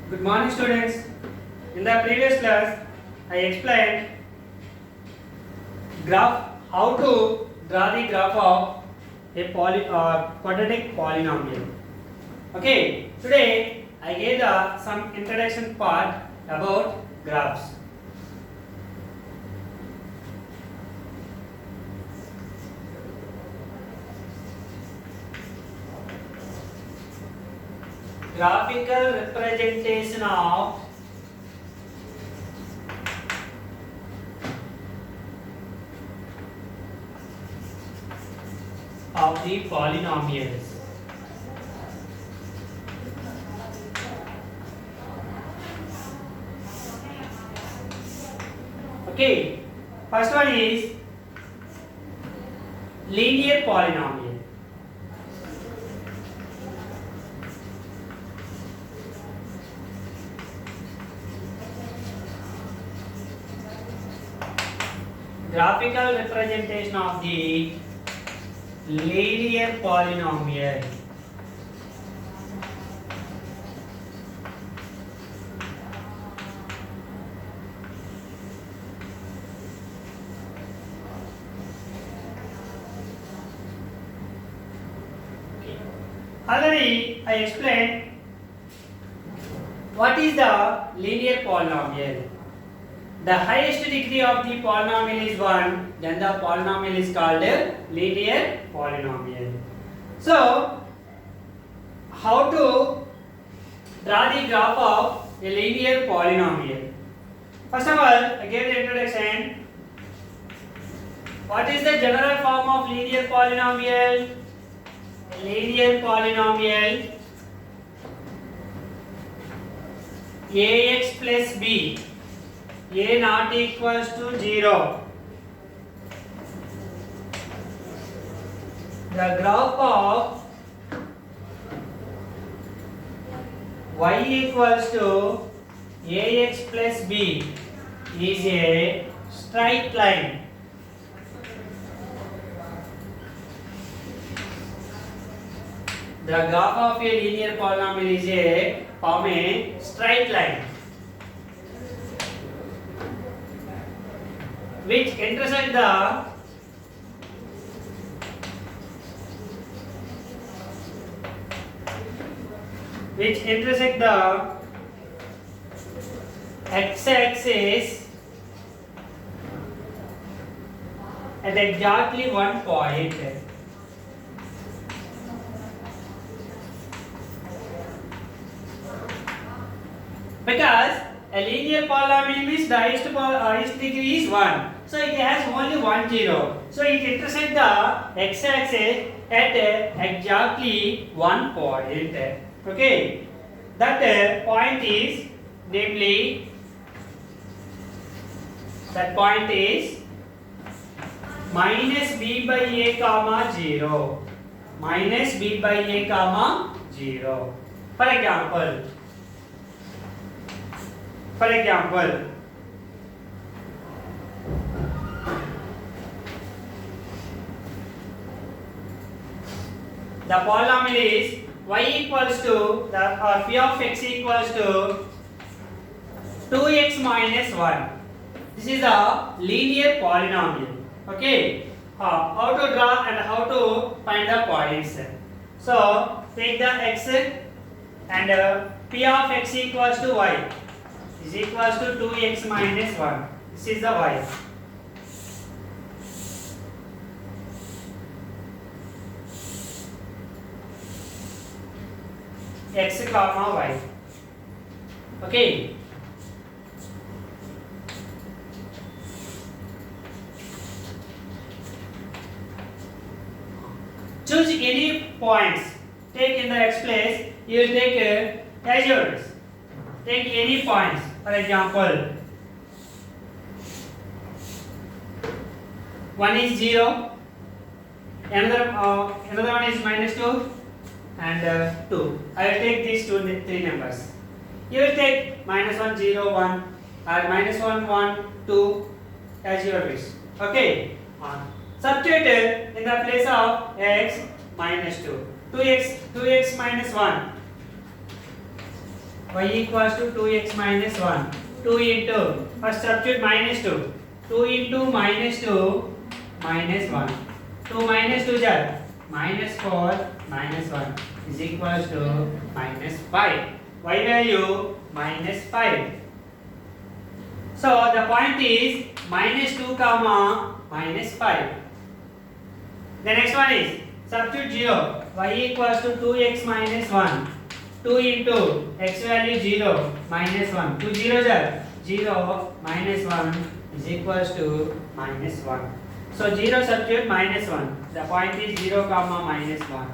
Good morning, students. In the previous class, I explained how to draw the graph of a quadratic polynomial. Okay. Today I gave some introduction part about graphs. Graphical representation of the polynomials. Okay, first one is linear polynomial. Graphical representation of the linear polynomial. Already I explained what is the linear polynomial. The highest degree of the polynomial is 1, then the polynomial is called a linear polynomial. So, how to draw the graph of a linear polynomial? First of all, I gave the introduction. What is the general form of linear polynomial? A linear polynomial ax plus b, a not equals to 0. The graph of y equals to ax plus b is a straight line. The graph of a linear polynomial is a form a straight line which intersect the x-axis at exactly one point. Because a linear polynomial means the highest degree is 1. So it has only 1 0. So it intersects the x-axis at exactly one point. Okay. That point is namely minus b by a comma 0. Minus b by a comma 0. For example, the polynomial is y equals to p of x equals to 2x minus 1. This is a linear polynomial. Okay. How to draw and how to find the points. So take the x and p of x equals to y is equals to 2x minus 1. This is the y. X comma y. Okay. Choose any points. Take in the x place. You will take as yours. Take any points. For example, 1 is 0. Another one is minus 2 and 2. I will take these three numbers. You will take minus 1 0 1 or minus 1 1 2 as your wish. Okay. Substitute in the place of x minus 2. 2x minus 1. y equals to 2x minus 1. 2 into, first substitute minus 2. 2 into minus 2 minus 1. 2 minus 2 is minus 4 minus 1 is equals to minus 5. Y value minus 5. So the point is minus 2 comma minus 5. The next one is substitute 0. Y equals to 2x minus 1. 2 into x value 0 minus 1. 2 zeros are 0 minus 1 is equals to minus 1. So 0 substitute minus 1. The point is 0 comma minus 1.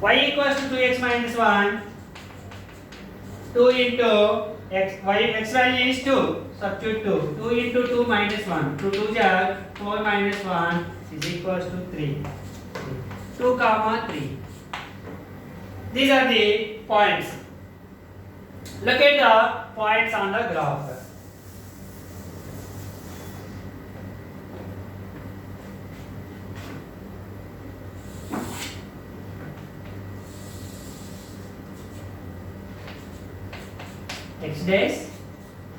Y equals to 2x minus 1. 2 into x value is 2. Substitute 2. 2 into 2 minus 1. 2 2 are 4 minus 1 is equals to 3. 2 comma 3. These are the points. Look at the points on the graph. X dash,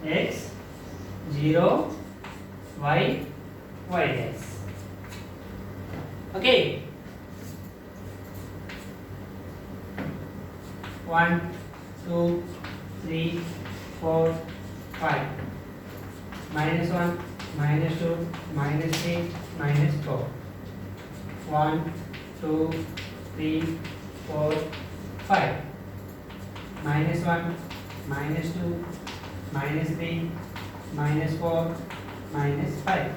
x, 0, y, y dash. Okay. 1, 2, 3, 4, 5. Minus 1, minus 2, minus 3, minus 4. 1, 2, 3, 4, 5. Minus 1, minus 2, minus 3, minus 4, minus 5.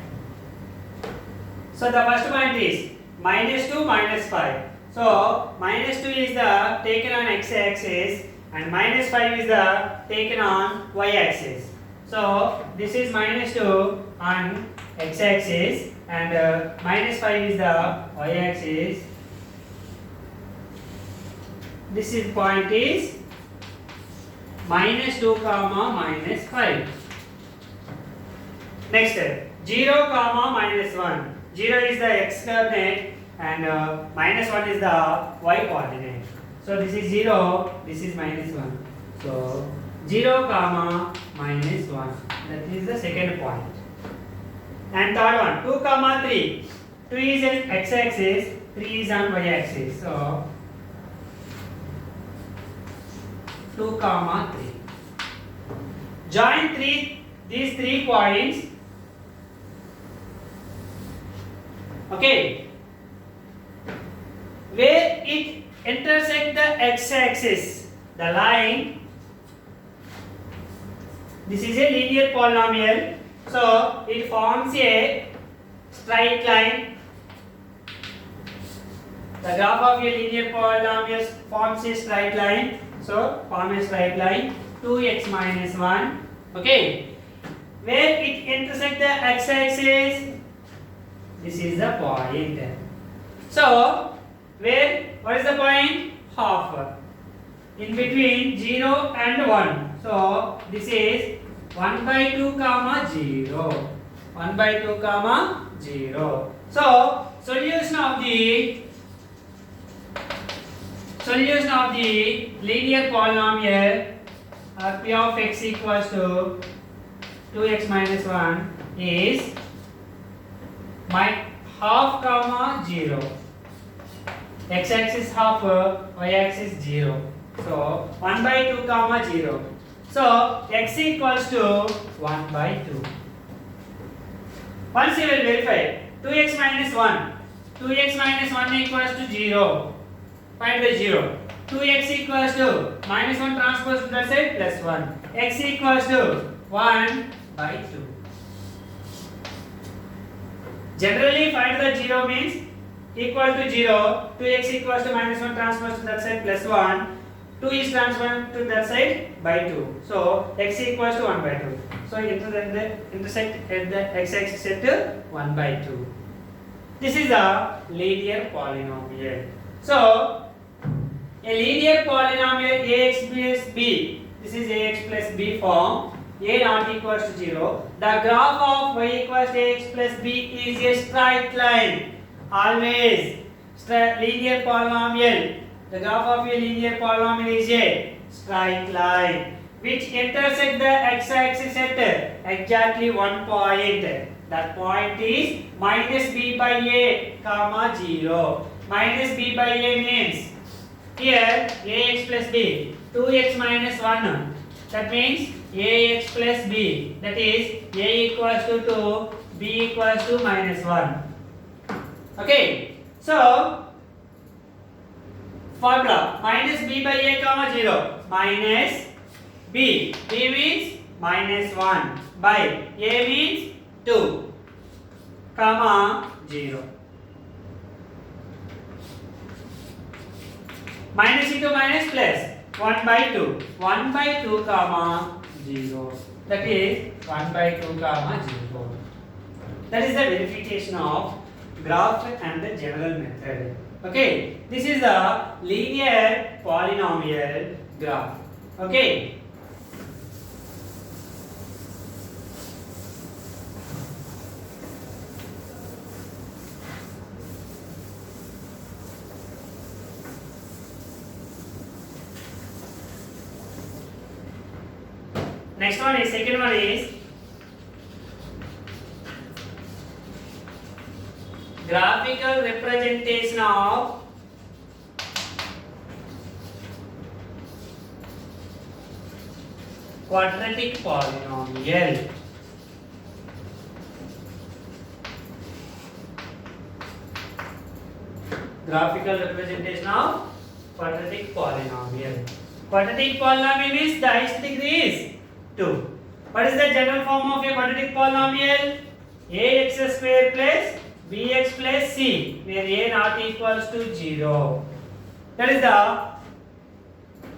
So the first point is minus 2, minus 5. So minus 2 is the taken on x-axis and minus 5 is the taken on y-axis. So this is minus 2 on x-axis and minus 5 is the y-axis. This is point is minus 2 comma minus 5. Next 0 comma minus 1. 0 is the x coordinate and minus 1 is the y coordinate. So this is 0, this is minus 1. So 0 comma minus 1. That is the second point. And third one, 2 comma 3. 2 is on x axis, 3 is on y axis. So 2 comma 3. Join these 3 points. Okay. Where it intersect the x-axis, the line. This is a linear polynomial, so it forms a straight line. The graph of a linear polynomial forms a straight line, so form a straight line 2x minus 1. Okay, where it intersect the x-axis, this is the point. So what is the point? Half. In between 0 and 1. So this is 1 by 2 comma 0. 1 by 2 comma 0. So solution of the linear polynomial p of x equals to 2x minus 1 is half comma 0. X-axis half, y-axis 0. So 1 by 2 comma 0. So x equals to 1 by 2. Once you will verify 2x minus 1. 2x minus 1 equals to 0. Find the 0. 2x equals to minus 1 transpose to the side plus 1. X equals to 1 by 2. Generally find the 0 means equal to 0, 2x equals to minus 1 transpose to that side plus 1, 2 is transferred to that side by 2. So x equals to 1 by 2. So intersect at the x-axis at 1 by 2. This is a linear polynomial. So a linear polynomial ax plus b, this is ax plus b form. A not equals to 0. The graph of y equals to ax plus b is a straight line. Always linear polynomial. The graph of a linear polynomial is a straight line which intersect the x-axis at exactly one point. That point is minus b by a comma 0. Minus b by a means here ax plus b, 2x minus 1. That means ax plus b. That is a equals to 2, b equals to minus 1. Okay. So formula minus b by a comma 0 minus b. B means minus 1 by a means 2 comma 0. Minus into minus plus 1 by 2. 1 by 2 comma 0. That is 1 by 2 comma 0. That is the verification of graph and the general method. Okay. This is the linear polynomial graph. Okay. Next one is, second one is graphical representation of quadratic polynomial. Graphical representation of quadratic polynomial. Quadratic polynomial means the highest degree is 2. What is the general form of a quadratic polynomial? Ax square plus bx plus c, where a not equals to 0. That is the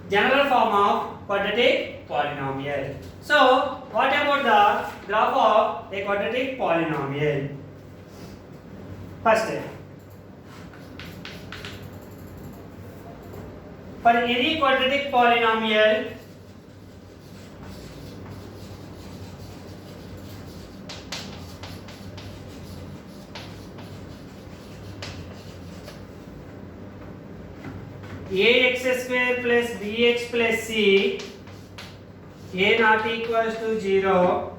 general form of quadratic polynomial. So, what about the graph of a quadratic polynomial? First, for any quadratic polynomial, ax square plus bx plus c, a not equals to 0,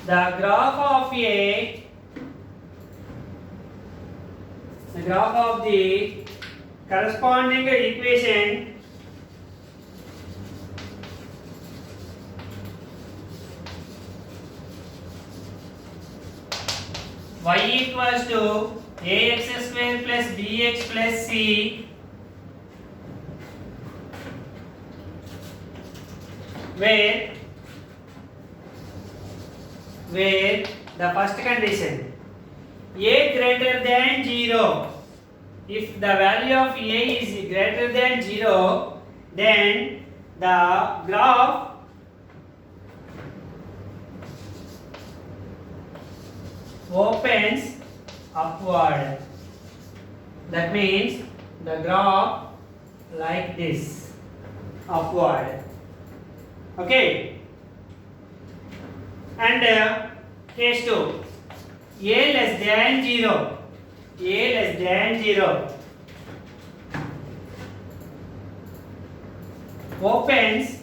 the graph of the corresponding equation y equals to ax square plus bx plus c, where the first condition a greater than 0, if the value of a is greater than 0, then the graph opens upward. That means the graph like this, upward. Okay. And case 2, a less than 0, a less than 0 opens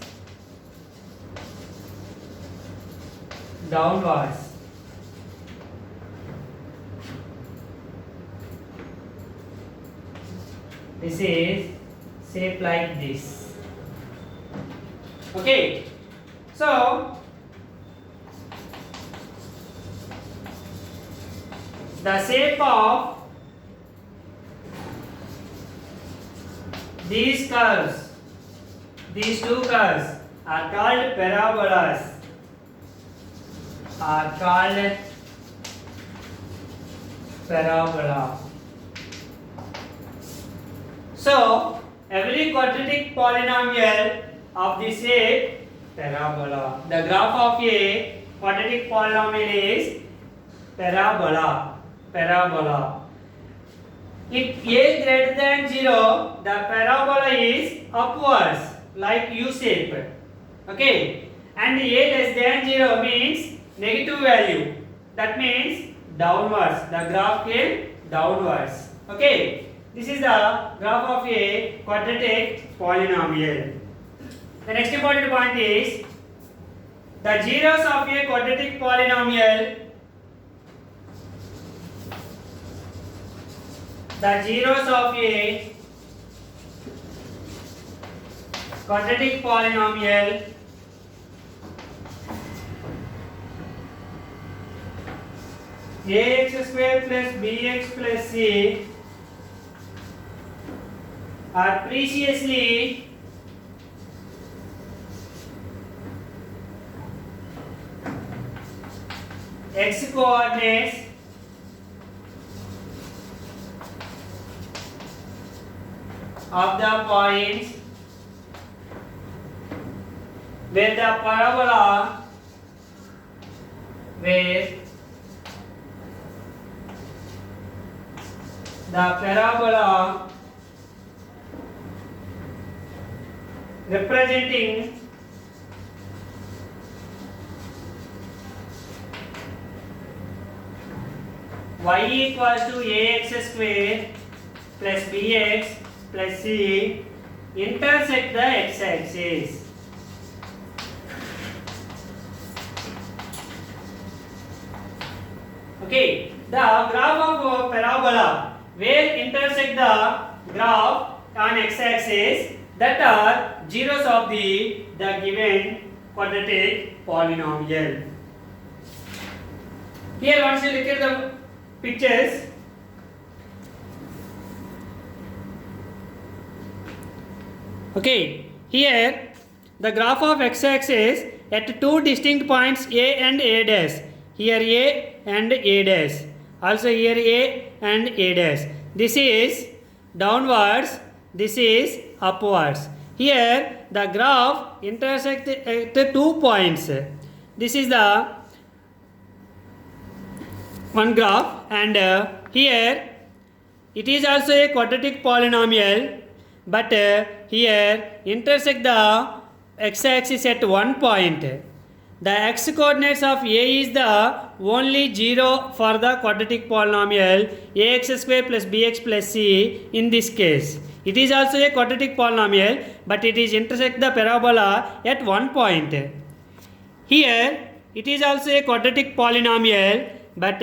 downwards. This is shaped like this. Okay. So the shape of these curves, these two curves are called parabolas. Parabola. So every quadratic polynomial of the shape parabola. The graph of a quadratic polynomial is parabola. Parabola. If a greater than 0, the parabola is upwards, like U shape. Okay. And a less than 0 means negative value. That means downwards. The graph came downwards. Okay. this is the graph of a quadratic polynomial. The next important point is the zeros of a quadratic polynomial. The zeros of a quadratic polynomial ax square plus bx plus c are preciously x coordinates of the points where the parabola representing y equals to ax square plus bx plus c intersect the x-axis. Okay, the graph of a parabola where intersect the graph on x-axis that are zeros of the given quadratic polynomial. Here once you look at the pictures, okay, here the graph of x-axis at two distinct points A and A dash. Here A and A dash. Also here A and A dash. This is downwards, this is upwards. Here the graph intersects at the 2 points. This is the one graph, and here it is also a quadratic polynomial, but here intersect the x-axis at 1 point. The x coordinates of A is the only zero for the quadratic polynomial ax square plus bx plus c in this case. It is also a quadratic polynomial, but it is intersect the parabola at 1 point. Here it is also a quadratic polynomial, but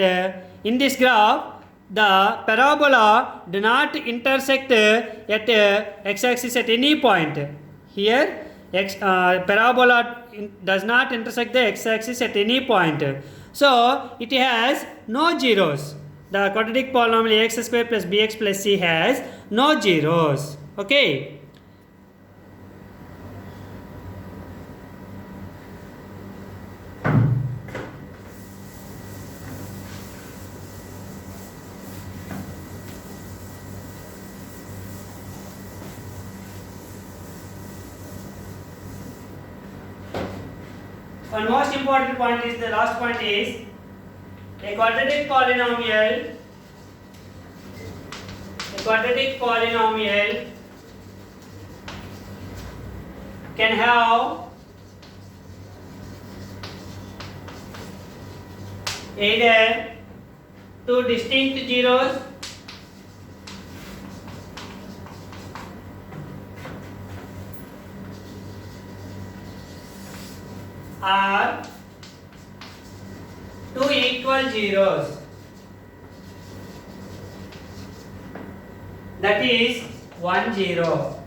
in this graph the parabola do not intersect at x-axis at any point. Here parabola does not intersect the x-axis at any point, so it has no zeros. The quadratic polynomial ax square plus bx plus c has no zeros. Okay. One most important point is the last point is a quadratic polynomial can have either two distinct zeros or two equal zeros, that is 1 0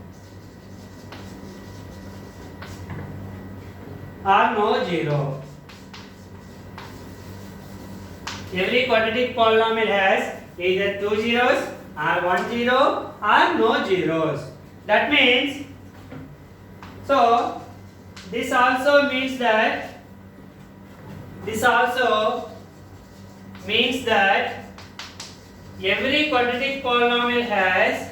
or no zero. Every quadratic polynomial has either 2 zeros or 1 0 or no zeros. That means, so this also means that every quadratic polynomial has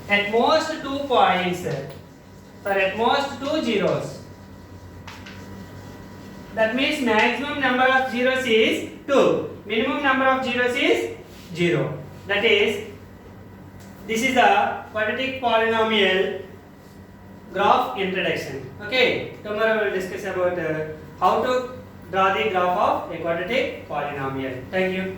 at most 2 points, or at most 2 zeros. That means maximum number of zeros is 2, minimum number of zeros is 0. That is, this is the quadratic polynomial graph introduction. Okay, tomorrow we will discuss about how to draw the graph of a quadratic polynomial. Thank you.